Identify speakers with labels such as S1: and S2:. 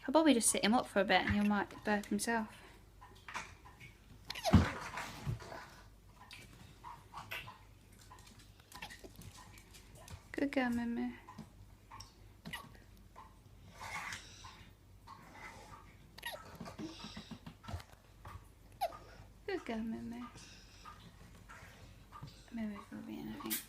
S1: I'll probably just sit him up for a bit and he might burp himself. Good girl, Mimi. Good girl, Mimi. Mimi's probably in, I think.